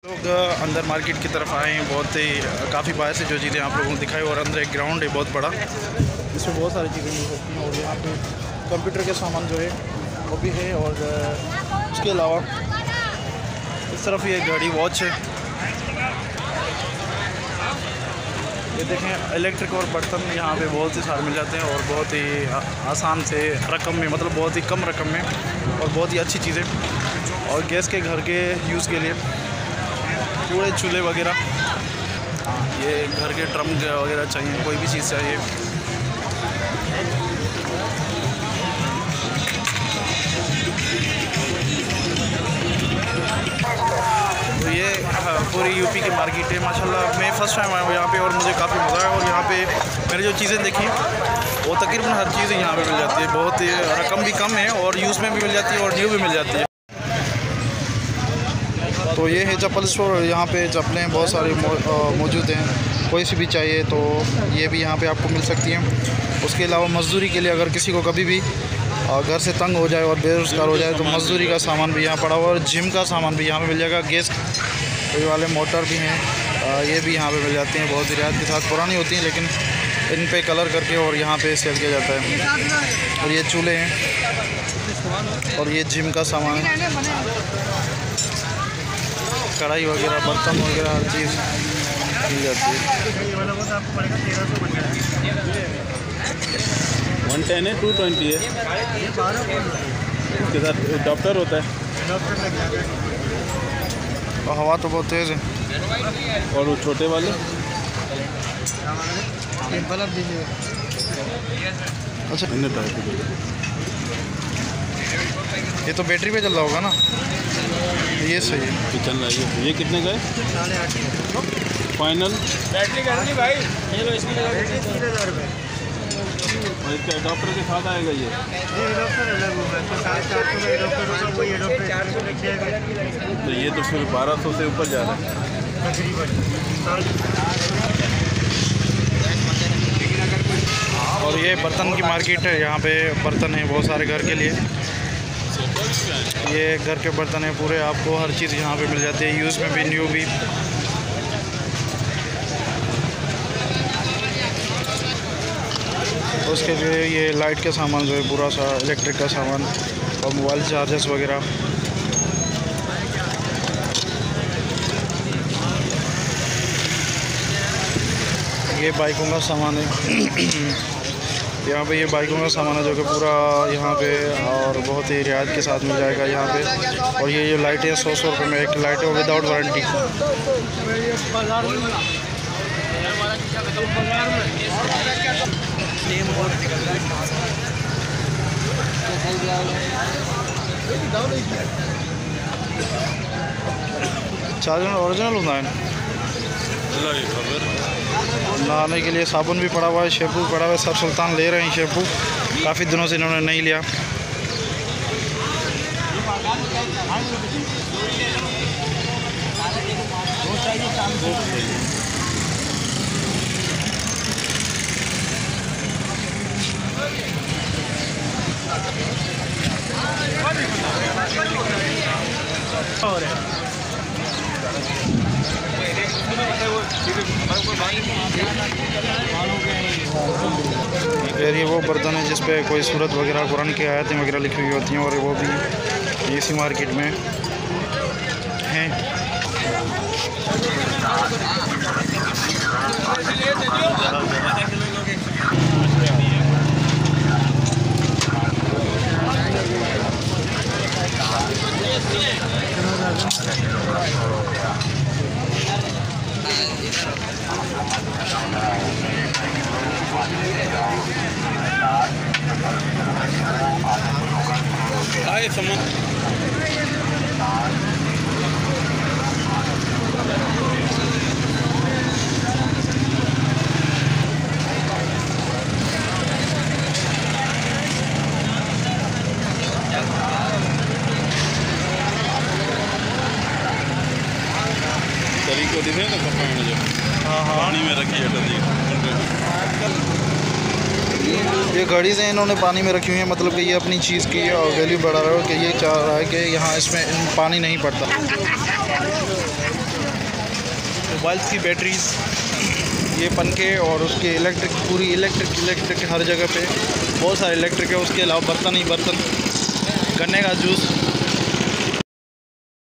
लोग अंदर मार्केट की तरफ आए हैं। बहुत ही काफ़ी बाहर से जो चीज़ें आप लोगों को दिखाई, और अंदर एक ग्राउंड है बहुत बड़ा, इसमें बहुत सारी चीज़ें मिल सकती हैं। और यहाँ पे कंप्यूटर के सामान जो है वो भी है। और उसके अलावा इस तरफ ये घड़ी वॉच है। ये देखें इलेक्ट्रिक और बर्तन यहाँ पे बहुत ही सारे मिल जाते हैं, और बहुत ही आसान से रकम में, मतलब बहुत ही कम रकम में, और बहुत ही अच्छी चीज़ें। और गैस के घर के यूज़ के लिए पूरे चूल्हे वगैरह, ये घर के ड्रम वगैरह चाहिए, कोई भी चीज़ चाहिए। तो ये पूरी यूपी की मार्केट है माशाल्लाह। मैं फ़र्स्ट टाइम आया हूँ यहाँ पे, और मुझे काफ़ी मज़ा आया। और यहाँ पे मैंने जो चीज़ें देखी वो तकरीबन हर चीज़ यहाँ पे मिल जाती है। बहुत ही रकम भी कम है, और यूज़ में भी मिल जाती है, और न्यू भी मिल जाती है। तो ये है चप्पल स्टोर। यहाँ पे चप्पलें बहुत सारी मौजूद हैं, कोई सी भी चाहिए तो ये भी यहाँ पे आपको मिल सकती हैं। उसके अलावा मज़दूरी के लिए अगर किसी को कभी भी घर से तंग हो जाए और बेरोज़गार हो जाए तो मज़दूरी का सामान भी यहाँ पड़ा हुआ है, और जिम का सामान भी यहाँ पे मिल जाएगा। गैस वाले मोटर भी हैं, ये भी यहाँ पे मिल जाते हैं। बहुत ही रियायत के साथ, पुरानी होती हैं लेकिन इन पे कलर करके और यहाँ पे सेल किया जाता है। और ये चूल्हे हैं, और ये जिम का सामान है, कढ़ाई वगैरह, बर्तन वगैरह, हर चीज़ मिल जाती है। 110 है, 220 है। इसके साथ डॉक्टर होता है, और हवा तो बहुत तेज़ है। और वो छोटे वाले अच्छा, ये तो बैटरी पे चल रहा होगा ना, ये सही है। चल रहा है। ये कितने का है फाइनल? बैटरी करनी भाई, ये लो इसकी जगह और इसका डॉक्टर के साथ आएगा ये? तो ये तो फिर 1200 से ऊपर जा रहा है। और ये बर्तन की मार्केट है। यहाँ पे बर्तन है बहुत सारे घर के लिए। ये घर के बर्तन है पूरे, आपको हर चीज़ यहाँ पे मिल जाती है, यूज़ में भी न्यू भी। उसके लिए ये लाइट के सामान जो है पूरा सा, इलेक्ट्रिक का सामान, और मोबाइल चार्जर्स वगैरह। ये बाइकों का सामान है। यहाँ पे ये बाइकों का सामान है जो कि पूरा यहाँ पे, और बहुत ही रियायत के साथ मिल जाएगा यहाँ पे। और ये जो लाइटें 100 रुपये में एक लाइट है, विदाउट वारंटी। चार्जर ओरिजिनल होता है। नहाने के लिए साबुन भी पड़ा हुआ है, शैम्पू पड़ा हुआ है। सब सुल्तान ले रहे हैं शैम्पू, काफ़ी दिनों से इन्होंने नहीं लिया। फिर ये वो बर्तन है जिस पे कोई सूरत वगैरह, कुरान की आयतें वगैरह लिखी हुई होती हैं, और वो भी इसी मार्केट में हैं। आए समझ। तरीको दिखे ना कपड़ा में जो पानी में रखी है। ये घड़ी से इन्होंने पानी में रखी हुई है, मतलब कि ये अपनी चीज़ की वैल्यू बढ़ा रहा है, कि ये चाह रहा है कि यहाँ इसमें पानी नहीं पड़ता। मोबाइल्स की बैटरीज, ये पंखे और उसके इलेक्ट्रिक, पूरी इलेक्ट्रिक हर जगह पे बहुत सारे इलेक्ट्रिक है। उसके अलावा बर्तन ही बर्तन, गन्ने का जूस,